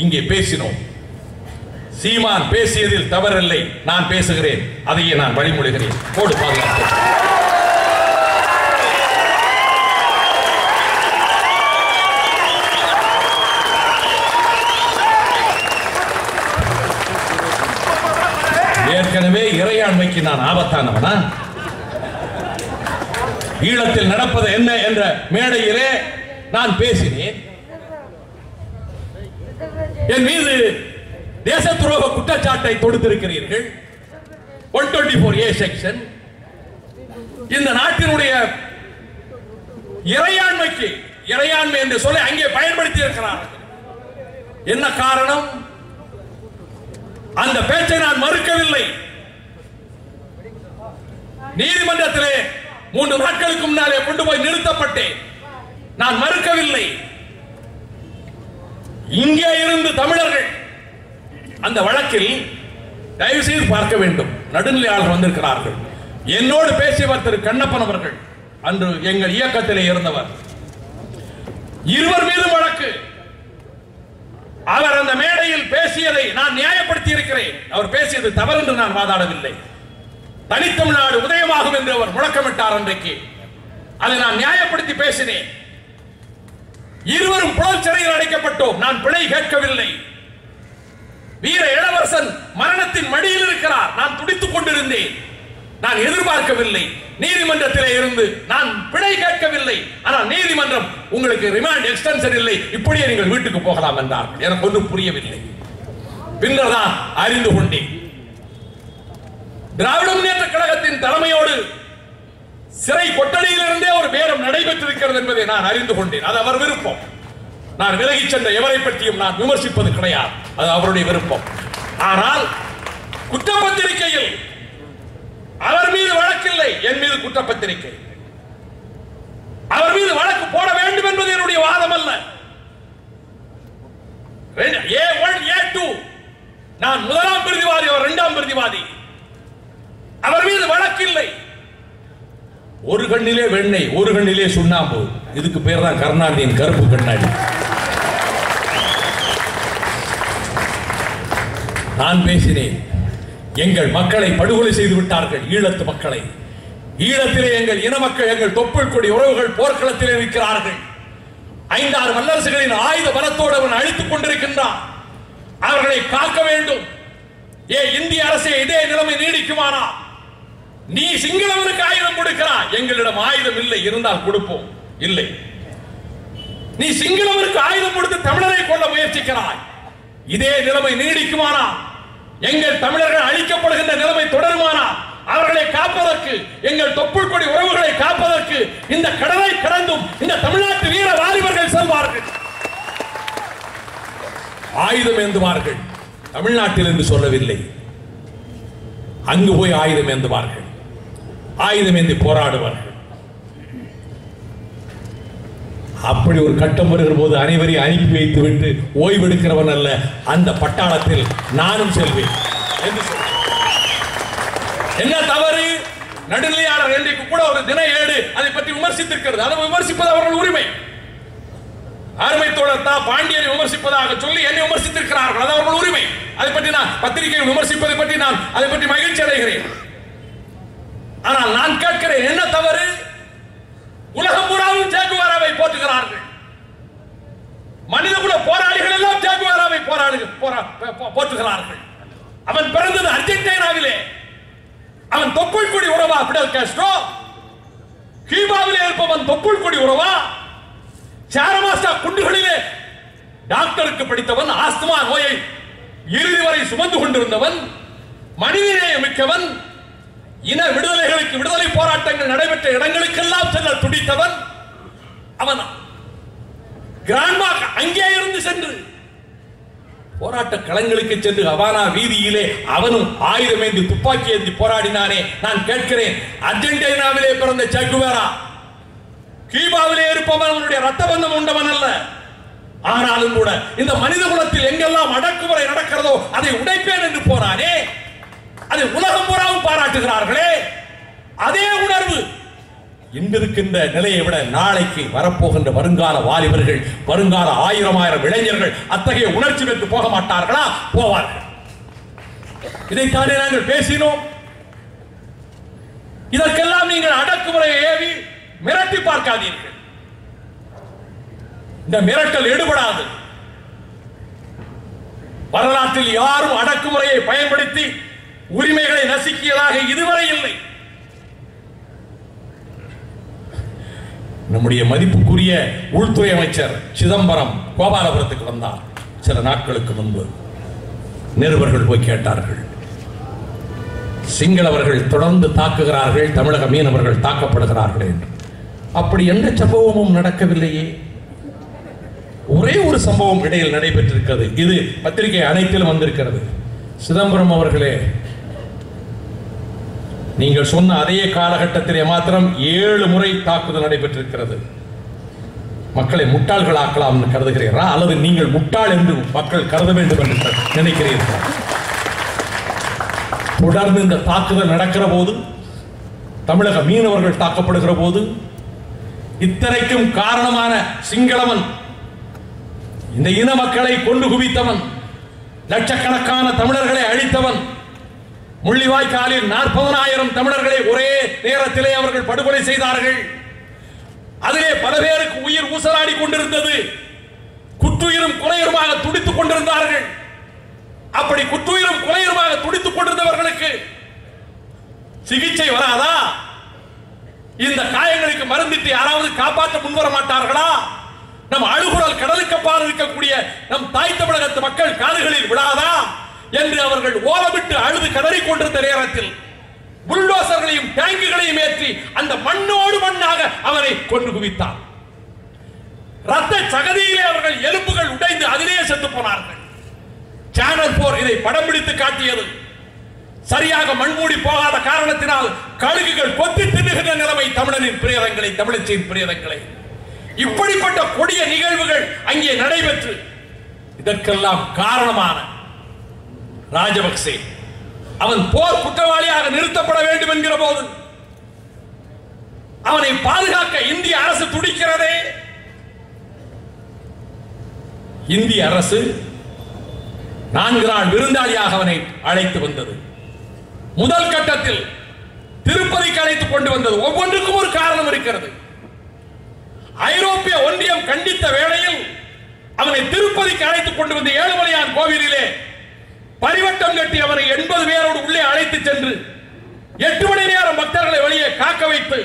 இங்கே பேசினோம். சீமான் பேசியதில் தவறில்லை, நான் பேசுகிறேன், அதையே நான் வழிமொழிகிறேன். போடு பாதுகாப்பு. ஏற்கனவே இறையாண்மைக்கு நான் ஆபத்தானவனா? ஈழத்தில் நடப்பது என்ன என்ற மேடையிலே நான் பேசினேன். என் மீது தேச துரோக குற்றச்சாட்டை தொடுத்திருக்கிறீர்கள். 124A section. இந்த நாட்டினுடைய இறையாண்மை என்று சொல்லி அங்கே பயன்படுத்தி இருக்கிறார்கள். என்ன காரணம்? அந்த பேச்சை நான் மறுக்கவில்லை. நீதிமன்றத்திலே 3 நாட்களுக்கு முன்னாலே கொண்டு போய் நிறுத்தப்பட்டேன். நான் மறுக்கவில்லை. இங்கே இருந்து தமிழர்கள் அந்த வழக்கில் தயவு செய்து பார்க்க வேண்டும். நடுநிலையாளர் வந்திருக்கிறார்கள். என்னோடு பேசியவர் திரு கண்ணப்பன் அவர்கள், அன்று எங்கள் இயக்கத்திலே இருந்தவர். இருவர் மீது வழக்கு. அவர் அந்த மேடையில் பேசியதை நான் நியாயப்படுத்தி இருக்கிறேன். அவர் பேசியது தவறு என்று நான் வாதாடவில்லை. தனித்தமிழ்நாடு உதயமாகும் என்று அவர் முழக்கமிட்டார். அன்றைக்கு அதை நான் நியாயப்படுத்தி பேசினேன். இருவரும் புலல் சிறையில் அடைக்கப்பட்டோம். நான் பிழை கேட்கவில்லை. வீர இளவரசன் மரணத்தின் மடியில் இருக்கிறார். நான் துடித்துக் கொண்டிருந்தேன். நான் எதிர்பார்க்கவில்லை. நீதிமன்றத்திலே இருந்து நான் பிழை கேட்கவில்லை. ஆனால் நீதிமன்றம் உங்களுக்கு ரிமாண்ட் எக்ஸ்டென்ஷன் இல்லை, இப்படியே நீங்கள் வீட்டுக்கு போகலாம் என்றார்கள். எனக்கு ஒன்றும் புரியவில்லை. பின்னர் தான் அறிந்து கொண்டேன். திராவிட முன்னேற்ற கழகத்தின் தலைமையோடு சிறை கொட்டடியிலிருந்தே ஒரு பேரம் நடைபெற்றிருக்கிறது என்பதை நான் அறிந்து கொண்டேன். அது அவர் விருப்பம். நான் விலகி சென்ற எவரை பற்றியும் நான் விமர்சிப்பது கிடையாது. அது அவருடைய விருப்பம். ஆனால் குற்றப்பத்திரிகையில் அவர் மீது வழக்கில்லை, என் மீது குற்றப்பத்திரிகை. அவர் மீது வழக்கு போட வேண்டும் என்பது என்னுடைய வாதம் அல்ல. A1 A2 நான் முதலாம் பிரதிவாதி, அவர் இரண்டாம் பிரதிவாதி. அவர் மீது வழக்கில்லை. ஒரு கண்ணிலே வெண்ணெய், ஒரு கண்ணிலே சுண்ணாம்பு. இதுக்கு பேர் தான் கருணாநிதியின் கருப்பு கண்ணாடி. நான் பேசினேன். எங்கள் மக்களை படுகொலை செய்து விட்டார்கள், ஈழத்து மக்களை. ஈழத்திலே எங்கள் இன மக்கள், எங்கள் தொப்புள் கொடி உறவுகள் போர்க்களத்திலே இருக்கிறார்கள். 5-6 வல்லரசுகளின் ஆயுத பலத்தோடு அவன் அழித்துக் கொண்டிருக்கின்றான். அவர்களை காக்க வேண்டும். இந்திய அரசே இதே நிலைமை நீடிக்குமானா? நீ சிங்களவனுக்கு ஆயுதம் கொடுக்கிறாய், எங்களிடம் ஆயுதம் இல்லை, இருந்தால் கொடுப்போம். இல்லை, நீ சிங்களவனுக்கு ஆயுதம் கொடுத்து தமிழரை கொள்ள முயற்சிக்கிறாய். இதே நிலைமை நீடிக்குமானா? எங்கள் தமிழர்கள் அழிக்கப்படுகின்ற நிலைமை தொடருமானா? அவர்களை காப்பதற்கு, எங்கள் தொப்புள் கொடி உறவுகளை காப்பதற்கு இந்த கடலை கடந்தும் இந்த தமிழ்நாட்டு வீர வாலிபர்கள் செல்வார்கள், ஆயுதம் ஏந்துவார்கள். தமிழ்நாட்டில் என்று சொல்லவில்லை, அங்கு போய் ஆயுதம் ஏந்துவார்கள், ஆயுதம் ஏந்தி போராடுவார்கள். அப்படி ஒரு கட்டம் வருகிற போது அனைவரையும் அனுப்பி வைத்து விட்டு ஓய்வெடுக்கிறவன் அல்ல, அந்த பட்டாளத்தில் நானும் செல்வேன் என்று சொல்றேன். என்ன தவறு? நடுநிலையாளர் இன்றைக்கு கூட ஒரு தின ஏடு அதை பற்றி விமர்சித்திருக்கிறது. அதை விமர்சிப்பது அவர்கள் உரிமை. அருமை தோழர் தா பாண்டியனை விமர்சிப்பதாக சொல்லி என்னை விமர்சித்திருக்கிறார்கள், அது அவர்கள் உரிமை. அதை பற்றி நான் பத்திரிகை விமர்சிப்பதை பற்றி நான் அதை பற்றி மகிழ்ச்சி அடைகிறேன். ஆனால் நான் கேட்கிறேன், என்ன தவறு? உலகம் பூராவும் சேகுவாராவை போற்றுகிறார்கள். மனிதகுல போராளிகள் எல்லாம் சேகுவாராவை போற்றுகிறார்கள். அவன் பிறந்தது அர்ஜென்டினாவிலே. அவன் தொப்புள் கொடி உறவா பிடல் காஸ்ட்ரோ? கியூபாவிலே இருப்பவன் தொப்புள் கொடி உறவா? சாரமாஸ்டா குண்டுகளிலே டாக்டருக்கு படித்தவன், ஆஸ்துமா நோயை இறுதி வரை சுமந்து கொண்டிருந்தவன், மனிதநேயம் மிக்கவன், இன விடுதலைகளுக்கு விடுதலை போராட்டங்கள் நடைபெற்ற இடங்களுக்கெல்லாம் செல்ல துடித்தவன். அவன் கிராண்ட்மா அங்கே இருந்து சென்று போராட்ட களங்களுக்கு சென்று ஹவானா வீதியிலே அவனும் ஆயுதம் ஏந்தி துப்பாக்கி ஏந்தி போராடினானே. நான் கேட்கிறேன், அர்ஜென்டினாவிலே பிறந்த சேகுவேரா கியூபாவிலே இருப்பவன் அவனுடைய ரத்த பந்தம் உண்டவன் அல்ல. ஆனாலும் கூட இந்த மனித குலத்தில் எங்கெல்லாம் அடக்குமுறை நடக்கிறதோ அதை உடைப்பேன் என்று போறானே, அதை உலகம் பூராவும் பாராட்டுகிறார்களே. அதே உணர்வு இன்றிருக்கின்ற நிலையை விட நாளைக்கு வரப்போகின்ற வருங்கால வாலிபர்கள், வருங்கால 1000 இளைஞர்கள் அத்தகைய உணர்ச்சி பெற்று போக மாட்டார்களா? போவார்கள். இதைத்தானே நாங்கள் பேசினோம். இதற்கெல்லாம் நீங்கள் அடக்குமுறையை ஏவி மிரட்டி பார்க்காதீர்கள். இந்த மிரட்டல் எடுபடாது. வரலாற்றில் யாரும் அடக்குமுறையை பயன்படுத்தி உரிமைகளை நசுக்கியதாக இதுவரை இல்லை. நம்முடைய மதிப்புக்குரிய உள்துறை அமைச்சர் சிதம்பரம் கோபாலபுரத்துக்கு வந்தார் சில நாட்களுக்கு முன்பு. நிருபர்கள் போய் கேட்டார்கள், சிங்களவர்கள் தொடர்ந்து தாக்குகிறார்கள், தமிழக மீனவர்கள் தாக்கப்படுகிறார்கள் என்று. அப்படி எந்த சம்பவமும் நடக்கவில்லையே. ஒரே ஒரு சம்பவம் இடையில் நடைபெற்றிருக்கிறது. இது பத்திரிகை அனைத்திலும் வந்திருக்கிறது. சிதம்பரம் அவர்களே, நீங்கள் சொன்ன அதே காலகட்டத்திலே மாத்திரம் 7 முறை தாக்குதல் நடைபெற்றிருக்கிறது. மக்களை முட்டாள்களாக்கலாம் என்று கருதுகிறீர்களா, அல்லது நீங்கள் முட்டாள் என்று மக்கள் கருத வேண்டும் என்று நினைக்கிறீர்களா? தொடர்ந்து இந்த தாக்குதல் நடக்கிற போது, தமிழக மீனவர்கள் தாக்கப்படுகிற போது, இத்தனைக்கும் காரணமான சிங்களவன், இந்த இன மக்களை கொண்டு குவித்தவன், லட்சக்கணக்கான தமிழர்களை அழித்தவன், முள்ளிவாய்க்காலில் 40,000 தமிழர்களை ஒரே நேரத்திலே அவர்கள் படுகொலை செய்தார்கள். அதிலே பல பேருக்கு உயிர் ஊசலாடி கொண்டிருந்தது. குற்றுயிரும் குறையுமாக துடித்துக் கொண்டிருந்தார்கள். அப்படி குற்றுயிரும் குறையுமாக துடித்துக் கொண்டிருந்தவர்களுக்கு சிகிச்சை வராதா? இந்த காயங்களுக்கு மருந்திட்டு யாராவது காப்பாற்ற முன்வர மாட்டார்களா? நம் அழுகுரல் கடலுக்கு அப்பால் இருக்கக்கூடிய நம் தாய் தமிழகத்து மக்கள் காதுகளில் விடாதா என்று அவர்கள் ஓலமிட்டு அழுது கதறிக் கொண்டிருந்த நேரத்தில் புல்டோசர்களையும் டேங்குகளையும் ஏற்றி அந்த மண்ணோடு மண்ணாக அவரை கொண்டு குவித்தார். ரத்த சகதியிலே அவர்கள் எலும்புகள் உடைந்து அதிலேயே செத்து போனார்கள். சேனல் 4 இதை படம் பிடித்து காட்டியது. சரியாக மண்மூடி போகாத காரணத்தினால் கழுகுகள் கொத்தி தின்னுகின்ற நிலைமை தமிழனின் பிரேதங்களை, தமிழச்சியின் பிரேதங்களை. இப்படிப்பட்ட கொடிய நிகழ்வுகள் அங்கே நடைபெற்று இதற்கெல்லாம் காரணமான ராஜபக்சே அவன் போர் குற்றவாளியாக நிறுத்தப்பட வேண்டும் என்கிற போது அவனை பாதுகாக்க இந்திய அரசு துடிக்கிறதே. இந்திய அரசு 4 நாள் விருந்தாளியாக அவனை அழைத்து வந்தது. முதல் கட்டத்தில் திருப்பதிக்கு அழைத்துக் கொண்டு வந்தது. ஒவ்வொன்றுக்கும் ஒரு காரணம் இருக்கிறது. ஐரோப்பிய ஒன்றியம் கண்டித்த வேளையில் அவனை திருப்பதிக்கு அழைத்துக் கொண்டு வந்து ஏழுமலையான் கோவிலிலே பரிவட்டம் கட்டி அவரை 80 பேரோடு உள்ளே அழைத்து சென்று 8 மணி நேரம் பக்தர்களை வெளியே காக்க வைத்து